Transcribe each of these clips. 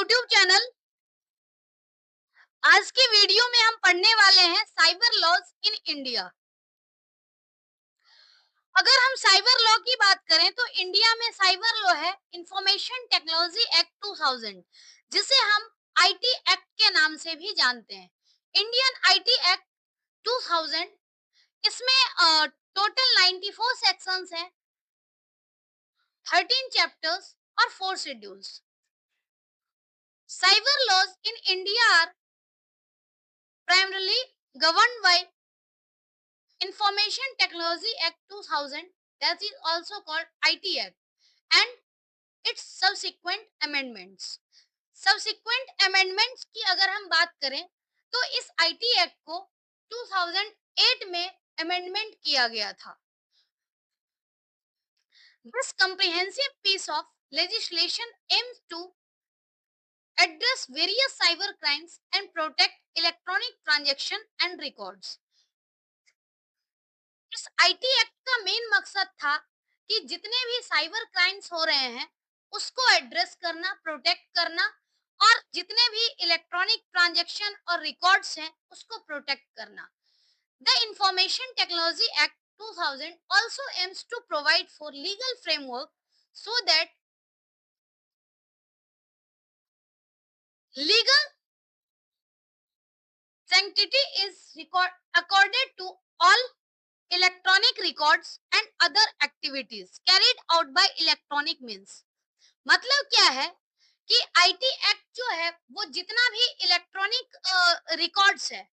YouTube channel. आज की video में हम पढ़ने वाले हैं साइबर लॉज इन इंडिया। अगर हम साइबर लॉ की बात करें तो इंडिया में साइबर लॉ है इंफॉर्मेशन टेक्नोलॉजी एक्ट 2000, जिसे हम आईटी एक्ट के नाम से भी जानते हैं। इंडियन आईटी एक्ट 2000, इसमें टोटल 94 सेक्शंस हैं, 13 चैप्टर्स और 4 schedules. Cyber laws in India are primarily governed by Information Technology Act 2000, that is also called IT Act, and its subsequent amendments. Subsequent amendments की अगर हम बात करें तो इस IT Act को 2008 में amendment किया गया था। This comprehensive piece of legislation aims to address various cyber crimes and protect electronic transaction and records. इस आईटी एक्ट का मेन मकसद था कि जितने भी साइबर क्राइम्स हो रहे हैं उसको एड्रेस करना, प्रोटेक्ट करना, और जितने भी इलेक्ट्रॉनिक ट्रांजैक्शन और रिकॉर्ड्स हैं उसको प्रोटेक्ट करना। The information technology act 2000 also aims to provide for legal framework so that legal sanctity is accorded to all electronic records and other activities carried out by electronic means। मतलब क्या है कि IT act जो है वो जितना भी electronic records है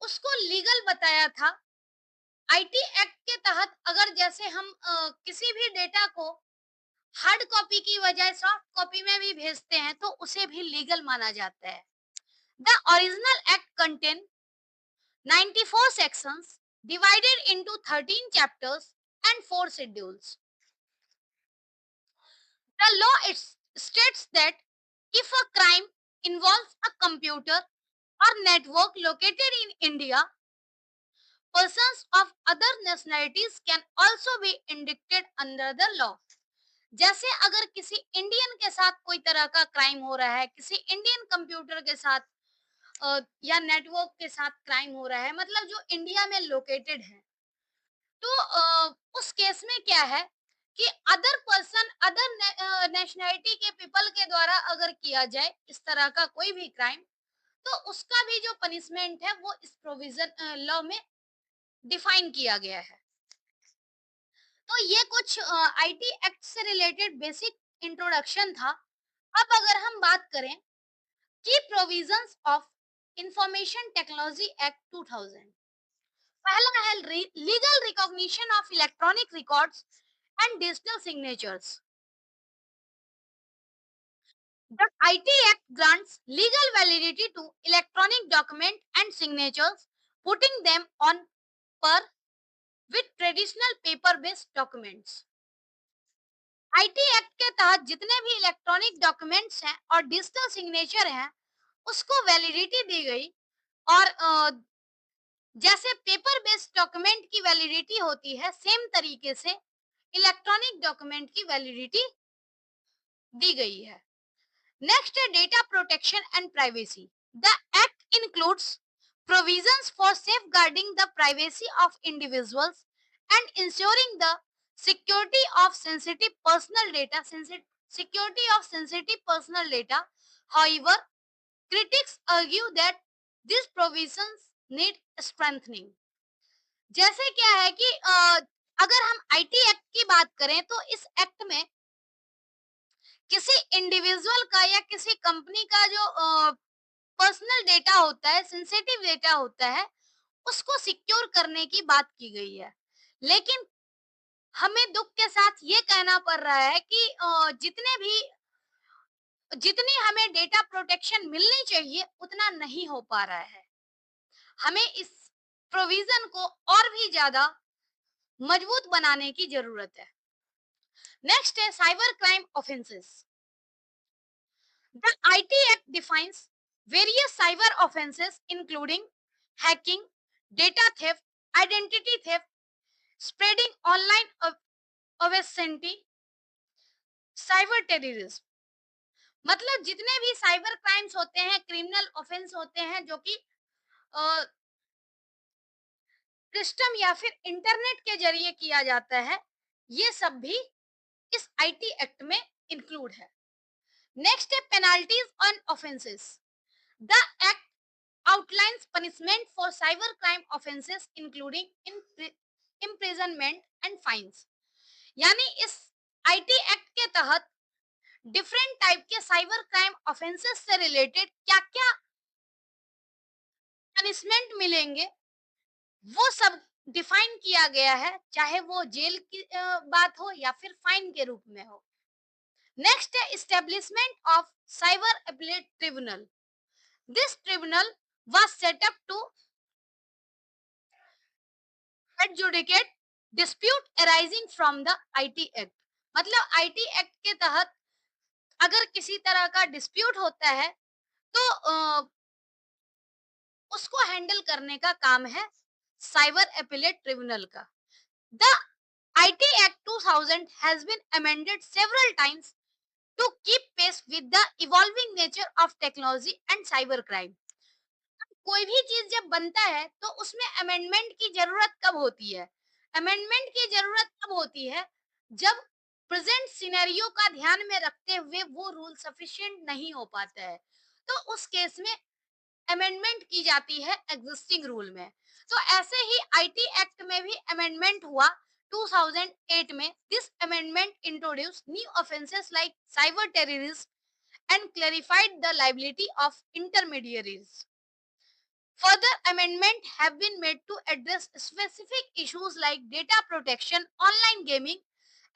उसको लीगल बताया था। आईटी एक्ट के तहत अगर जैसे हम किसी भी डेटा को हार्ड कॉपी की बजाय सॉफ्ट कॉपी में भी भेजते हैं तो उसे भी लीगल माना जाता है। The original act contain 94 sections divided into 13 chapters and 4 schedules। The law states that if a crime involves a computer or network located in India, persons of other nationalities can also be indicted under the law। जैसे अगर किसी Indian के साथ कोई तरह का crime हो रहा है, किसी इंडियन कंप्यूटर के साथ या नेटवर्क के साथ क्राइम हो रहा है, मतलब जो इंडिया में लोकेटेड है, तो उस केस में क्या है कि अदर पर्सन, अदर नेशनैलिटी के पीपल के द्वारा अगर किया जाए इस तरह का कोई भी क्राइम, तो उसका भी जो पनिशमेंट है वो इस प्रोविजन लॉ में डिफाइन किया गया है। तो ये कुछ आईटी एक्ट से रिलेटेड बेसिक इंट्रोडक्शन था। अब अगर हम बात करें की provisions of information technology act 2000, पहला है legal recognition of electronic records and digital signatures। The IT Act grants legal validity to electronic document and signatures, putting them on par with traditional paper-based documents। IT act के तहत जितने भी electronic documents हैं और digital signature हैं उसको validity दी गई, और जैसे पेपर बेस्ड डॉक्यूमेंट की वैलिडिटी होती है सेम तरीके से इलेक्ट्रॉनिक डॉक्यूमेंट की वैलिडिटी दी गई है। Next, data protection and privacy. The Act includes provisions for safeguarding the privacy of individuals and ensuring the security of sensitive personal data. Security of sensitive personal data. However, critics argue that these provisions need strengthening। जैसे क्या है कि अगर हम IT act की बात करें तो इस एक्ट में किसी इंडिविजुअल का या किसी कंपनी का जो पर्सनल डेटा होता है, सेंसिटिव डेटा होता है, उसको सिक्योर करने की बात की गई है। लेकिन हमें दुख के साथ ये कहना पड़ रहा है कि जितनी हमें डेटा प्रोटेक्शन मिलनी चाहिए उतना नहीं हो पा रहा है। हमें इस प्रोविजन को और भी ज्यादा मजबूत बनाने की जरूरत है। नेक्स्ट है cyber crime offences. The IT Act defines various cyber offenses including hacking, data theft, identity theft, spreading online obscenity, cyber terrorism। मतलब जितने भी साइबर क्राइम्स होते हैं, क्रिमिनल ऑफेंस होते हैं जो कि सिस्टम या फिर इंटरनेट के जरिए किया जाता है, ये सब भी इस आईटी एक्ट में इंक्लूड है। नेक्स्ट है penalties on offences. The act outlines punishment for cybercrime offenses including imprisonment and fines। यानी इस आईटी एक्ट के तहत डिफरेंट टाइप के साइबर क्राइम ऑफेंसेस से रिलेटेड क्या क्या पनिशमेंट मिलेंगे वो सब डिफाइन किया गया है, चाहे वो जेल की बात हो या फिर फाइन के रूप में हो। नेक्स्ट है establishment of cyber appellate tribunal. This tribunal was set up to adjudicate dispute arising from the IT Act। मतलब आईटी एक्ट के तहत अगर किसी तरह का डिस्प्यूट होता है तो उसको हैंडल करने का काम है साइबर अपीलेट ट्रिब्यूनल का। The IT Act 2000 has been amended several times to keep pace with the evolving nature of technology and cyber crime। कोई भी चीज जब बनता है तो उसमें अमेंडमेंट की जरूरत कब होती है? अमेंडमेंट की जरूरत तब होती है जब प्रेजेंट सिनेरियो का ध्यान में रखते हुए वो रूल सफिशिएंट नहीं हो पाता है, तो उस केस में अमेंडमेंट की जाती है एग्जिस्टिंग रूल में। तो ऐसे ही आईटी एक्ट में भी अमेंडमेंट हुआ 2008 में। This amendment introduce new offences like cyber terrorism and clarified the liability of intermediaries. Further amendments have been made to address specific issues like data protection, online gaming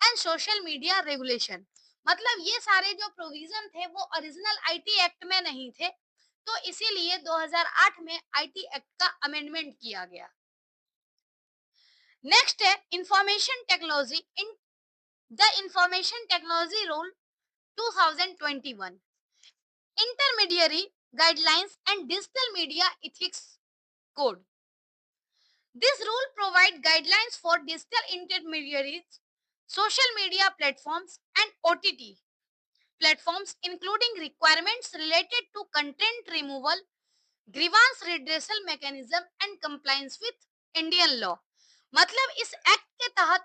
and social media regulation। मतलब ये सारे जो provision थे वो original IT act में नहीं थे, तो इसीलिए 2008 में आईटी एक्ट का अमेंडमेंट किया गया। नेक्स्ट है information technology in the information technology rule 2021, intermediary guidelines and digital media ethics code. This rule provides guidelines for digital intermediaries, social media platforms, and OTT platforms, including requirements related to content removal, grievance redressal mechanism, and compliance with Indian law। मतलब इस act के तहत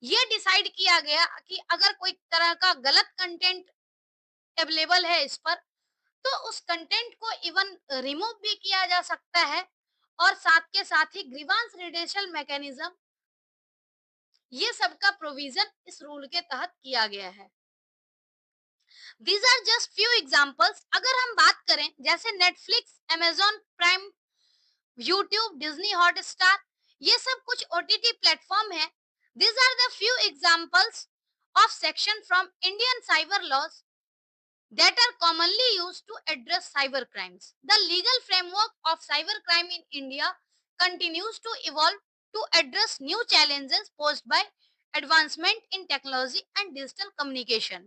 ये decide किया गया कि अगर कोई तरह का गलत कंटेंट अवेलेबल है इस पर, तो उस कंटेंट को इवन रिमूव भी किया जा सकता है, और साथ के साथ ही ग्रीवांस रिडेशल मैकेनिज्म, ये सब का प्रोविजन इस रूल के तहत किया गया है। These are just few examples. अगर हम बात करें जैसे Netflix, Amazon Prime, YouTube, Disney Hotstar, ये सब कुछ ओटीटी प्लेटफॉर्म है। These are the few examples of section from Indian cyber laws that are commonly used to address cyber crimes। The legal framework of cybercrime in India continues to evolve to address new challenges posed by advancement in technology and digital communication।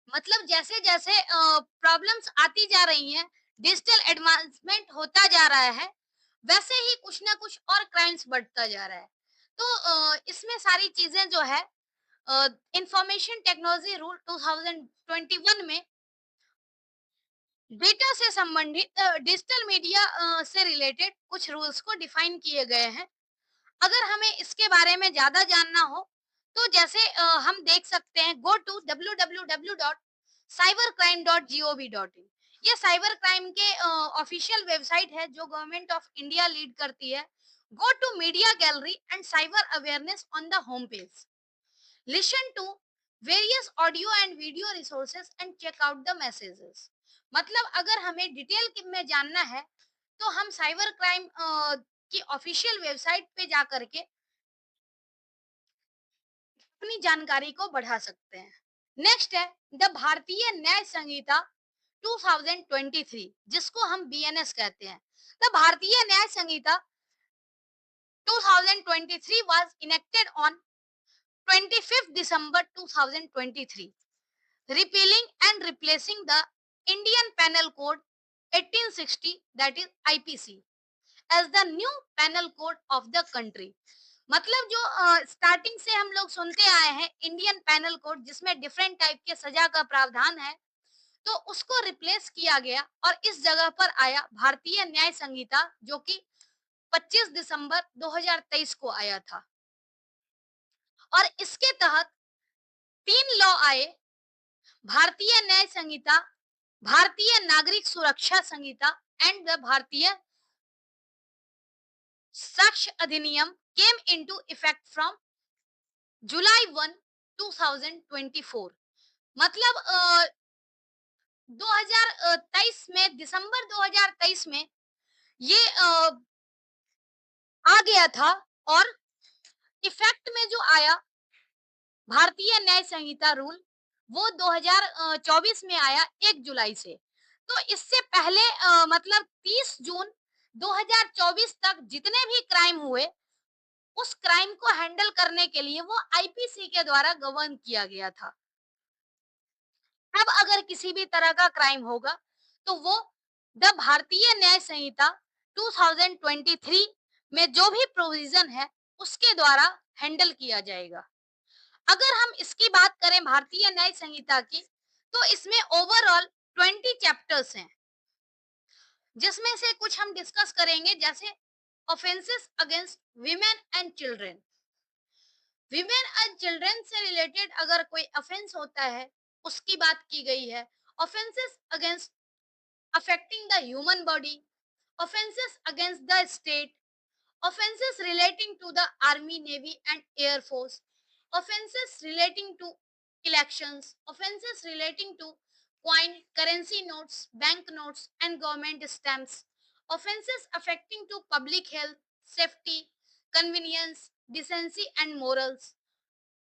मतलब जैसे जैसे problems आती जा रही हैं, digital advancement होता जा रहा है, वैसे ही कुछ ना कुछ और क्राइम्स बढ़ता जा रहा है। तो इसमें सारी चीजें जो है इंफॉर्मेशन टेक्नोलॉजी रूल 2021 में डेटा से संबंधित डिजिटल मीडिया से रिलेटेड कुछ रूल्स को डिफाइन किए गए हैं। अगर हमें इसके बारे में ज्यादा जानना हो तो जैसे हम देख सकते हैं, गो टू www.cybercrime.gov.in। ये साइबर क्राइम के ऑफिशियल वेबसाइट है जो गवर्नमेंट ऑफ इंडिया लीड करती है। Go to media gallery and cyber awareness on the home page. Listen to various audio and video resources and check out the messages। मतलब अगर हमें detail में जानना है तो हम साइबर क्राइम की ऑफिशियल वेबसाइट पे जा करके अपनी जानकारी को बढ़ा सकते हैं। नेक्स्ट है द भारतीय न्याय संहिता 2023, जिसको हम बीएनएस कहते हैं। द भारतीय न्याय संहिता 2023 was enacted on 25th December 2023, repealing and replacing the Indian Penal Code 1860, that is IPC, as the new penal code of the country। मतलब जो स्टार्टिंग से हम लोग सुनते आए हैं इंडियन पैनल कोड जिसमें डिफरेंट टाइप के सजा का प्रावधान है, तो उसको रिप्लेस किया गया और इस जगह पर आया भारतीय न्याय संहिता जो कि 25 दिसंबर 2023 को आया था। और इसके तहत 3 लॉ आए, भारतीय न्याय संहिता, भारतीय नागरिक सुरक्षा संहिता एंड द भारतीय साक्ष्य अधिनियम केम इनटू इफेक्ट फ्रॉम जुलाई 1, 2024। मतलब 2023 में, दिसंबर 2023 में ये आ गया था और इफेक्ट में जो आया भारतीय न्याय संहिता रूल वो 2024 में आया 1 जुलाई से। तो इससे पहले मतलब 30 जून 2024 तक जितने भी क्राइम हुए उस क्राइम को हैंडल करने के लिए वो आईपीसी के द्वारा गवर्न किया गया था। अब अगर किसी भी तरह का क्राइम होगा तो वो द भारतीय न्याय संहिता 2023 में जो भी प्रोविजन है उसके द्वारा हैंडल किया जाएगा। अगर हम इसकी बात करें भारतीय न्याय संहिता की, तो इसमें ओवरऑल 20 चैप्टर्स हैं, जिसमें से कुछ हम डिस्कस करेंगे, जैसे offences against women and children. Women and children से रिलेटेड अगर कोई ऑफेंस होता है उसकी बात की गई है। Offences against affecting the human body, offences against the state, offenses relating to the army, navy and air force, offenses relating to elections, offenses relating to coin, currency notes, bank notes and government stamps, offenses affecting to public health, safety, convenience, decency and morals,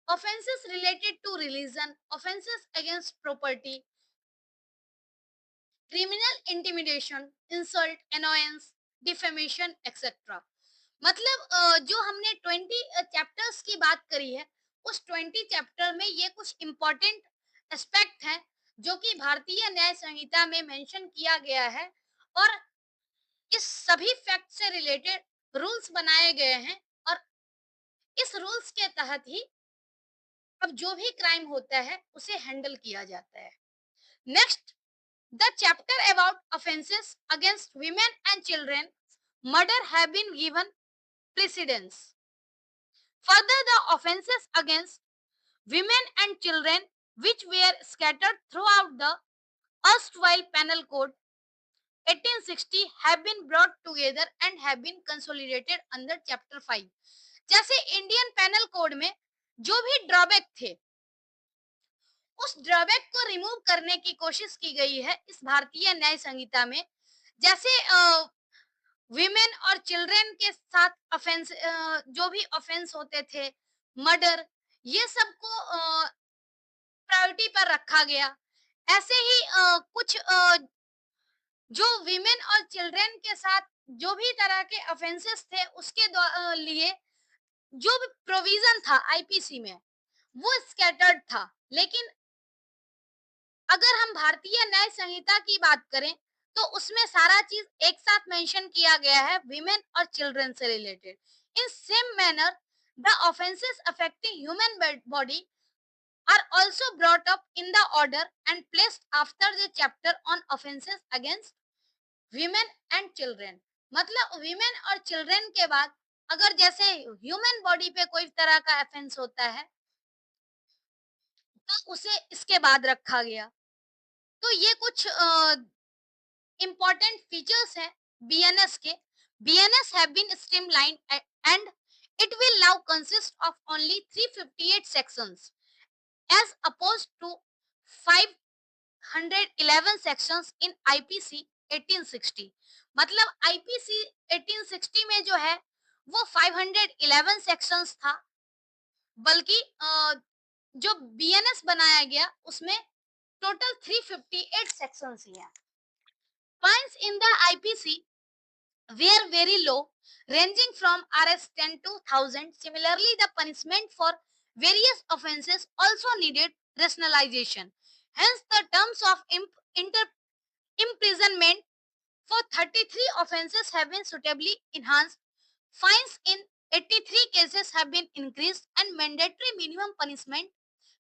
offenses related to religion, offenses against property, criminal intimidation, insult, annoyance, defamation etc. मतलब जो हमने 20 chapters की बात करी है, उस 20 chapter में ये कुछ इम्पोर्टेंट एस्पेक्ट हैं जो कि भारतीय न्याय संहिता में मेंशन किया गया है और इस सभी फैक्ट से रिलेटेड रूल्स बनाए गए हैं और इस रूल्स के तहत ही अब जो भी क्राइम होता है उसे हैंडल किया जाता है। Next, the chapter about offences against women and children murder have been given precedence. Further, the offences against women and children which were scattered throughout the erstwhile penal code 1860 have been brought together and have been consolidated under chapter 5। जैसे Indian panel code में जो भी drawback थे उस drawback को remove करने की कोशिश की गई है इस भारतीय न्याय संहिता में। जैसे विमेन और चिल्ड्रन के साथ ऑफेंस, जो भी ऑफेंस होते थे, मर्डर, ये सबको प्रायोरिटी पर रखा गया। ऐसे ही कुछ जो विमेन और चिल्ड्रन के साथ जो भी तरह के ऑफेंसेस थे उसके लिए जो भी प्रोविजन था आईपीसी में वो स्कैटर्ड था। लेकिन अगर हम भारतीय न्याय संहिता की बात करें तो उसमें सारा चीज एक साथ मेंशन किया गया है विमेन और चिल्ड्रन से related. In same manner the offences affecting human body are also brought up in the order and placed after the chapter on offenses against women and children। मतलब women और children के बाद अगर जैसे human body पे कोई तरह का ऑफेंस होता है तो उसे इसके बाद रखा गया। तो ये कुछ important features हैं बीएनएस के। BNS have been streamlined and it will now consist of only 358 sections as opposed to 511 sections in IPC 1860। मतलब आईपीसी 1860 में जो है वो 511 सेक्शंस था, बल्कि जो बीएनएस बनाया गया उसमें टोटल 358 सेक्शंस ही हैं। Fines in the IPC were very low, ranging from Rs 10 to 1000. Similarly, the punishment for various offences also needed rationalization. Hence, the terms of imprisonment for 33 offences have been suitably enhanced. Fines in 83 cases have been increased and mandatory minimum punishment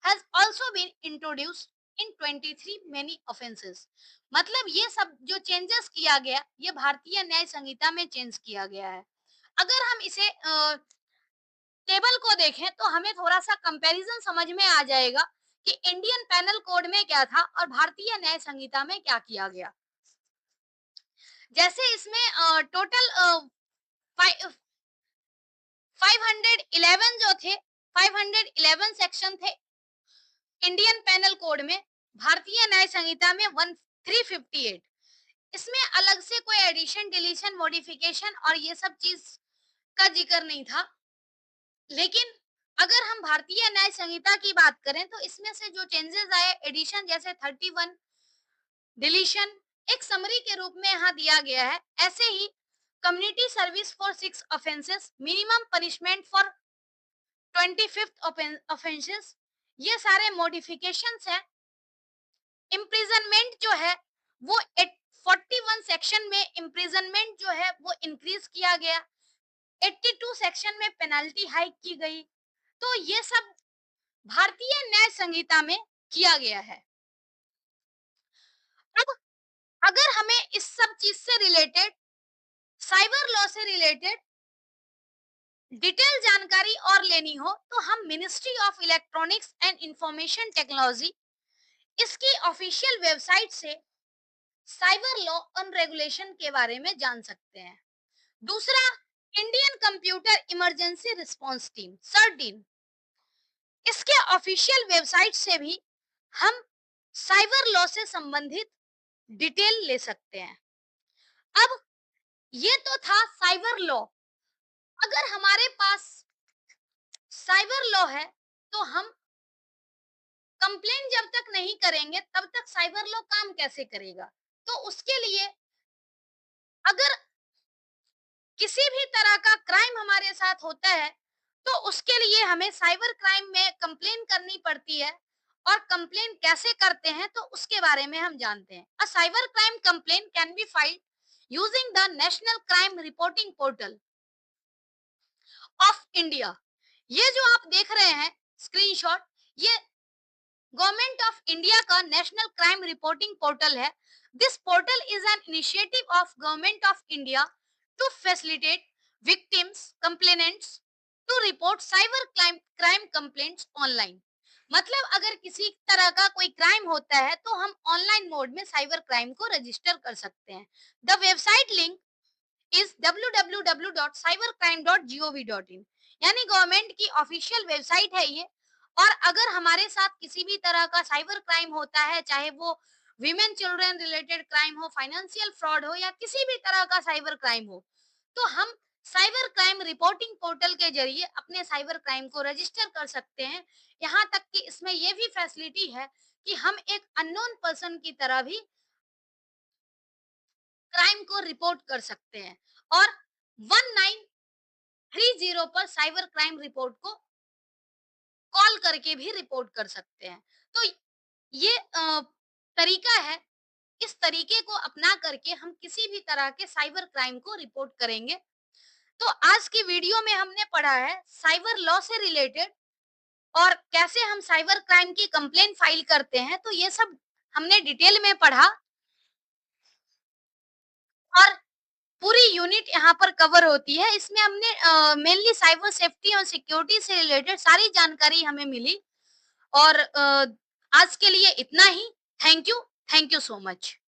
has also been introduced in 23 many offenses. मतलब ये सब जो changes किया गया ये भारतीय न्याय संहिता में चेंज किया गया है। अगर हम इसे टेबल को देखें तो हमें थोड़ा सा कंपैरिजन समझ में आ जाएगा कि इंडियन पेनल कोड में क्या था और भारतीय न्याय संहिता में क्या किया गया। जैसे इसमें टोटल 511 जो थे 511 सेक्शन थे इंडियन पेनल कोड में, भारतीय न्याय संहिता में 358। इसमें अलग से कोई एडिशन डिलीशन मॉडिफिकेशन और ये सब चीज का जिक्र नहीं था। लेकिन अगर हम भारतीय न्याय संहिता की बात करें तो इसमें से जो चेंजेस आए एडिशन जैसे 31 डिलीशन एक समरी के रूप में यहाँ दिया गया है। ऐसे ही community service for 6 offences, minimum punishment for 25th offences, ये सारे मॉडिफिकेशंस हैं। इम्प्रिजनमेंट जो है वो 41 सेक्शन में इम्प्रिजनमेंट जो है वो इंक्रीज किया गया, 82 सेक्शन में पेनल्टी हाइक की गई। तो ये सब भारतीय न्याय संहिता में किया गया है। अब अगर हमें इस सब चीज से रिलेटेड, साइबर लॉ से रिलेटेड डिटेल जानकारी और लेनी हो तो हम ministry of electronics and information technology इसकी ऑफिशियल वेबसाइट से साइबर लॉ एंड रेगुलेशन के बारे में जान सकते हैं। दूसरा, Indian computer emergency response team CERT In, इसके ऑफिशियल वेबसाइट से भी हम साइबर लॉ से संबंधित डिटेल ले सकते हैं। अब ये तो था साइबर लॉ। अगर हमारे पास साइबर लॉ है तो हम कंप्लेन जब तक नहीं करेंगे तब तक साइबर लॉ काम कैसे करेगा। तो उसके लिए अगर किसी भी तरह का क्राइम हमारे साथ होता है तो उसके लिए हमें साइबर क्राइम में कंप्लेन करनी पड़ती है। और कंप्लेन कैसे करते हैं तो उसके बारे में हम जानते हैं। A cyber crime complain can be filed using the national crime reporting portal of India. ये जो आप देख रहे हैं स्क्रीनशॉट, ये गवर्नमेंट ऑफ इंडिया का नेशनल क्राइम रिपोर्टिंग पोर्टल है। This portal is an initiative of government of India to facilitate victims complainants to report cyber crime complaints online. मतलब अगर किसी तरह का कोई क्राइम होता है तो हम ऑनलाइन मोड में साइबर क्राइम को रजिस्टर कर सकते हैं। The website link is www.cybercrime.gov.in, यानी गवर्नमेंट की ऑफिशियल वेबसाइट है ये। और अगर हमारे साथ किसी भी तरह का साइबर क्राइम होता है, चाहे वो विमेन चिल्ड्रन रिलेटेड क्राइम हो, फाइनेंशियल फ्रॉड हो या किसी भी तरह का साइबर क्राइम हो, तो हम साइबर क्राइम रिपोर्टिंग पोर्टल के जरिए अपने साइबर क्राइम को रजिस्टर कर सकते हैं। यहाँ तक कि इसमें यह भी फैसिलिटी है कि हम एक अननोन पर्सन की तरह भी क्राइम को रिपोर्ट कर सकते हैं और 1930 पर साइबर क्राइम रिपोर्ट को कॉल करके भी रिपोर्ट कर सकते हैं। तो ये तरीका है। इस तरीके को अपना करके हम किसी भी तरह के साइबर क्राइम को रिपोर्ट करेंगे। तो आज की वीडियो में हमने पढ़ा है साइबर लॉ से रिलेटेड और कैसे हम साइबर क्राइम की कंप्लेन फाइल करते हैं। तो ये सब हमने डिटेल में पढ़ा और पूरी यूनिट यहाँ पर कवर होती है। इसमें हमने मेनली साइबर सेफ्टी और सिक्योरिटी से रिलेटेड सारी जानकारी हमें मिली। और आज के लिए इतना ही। Thank you so much.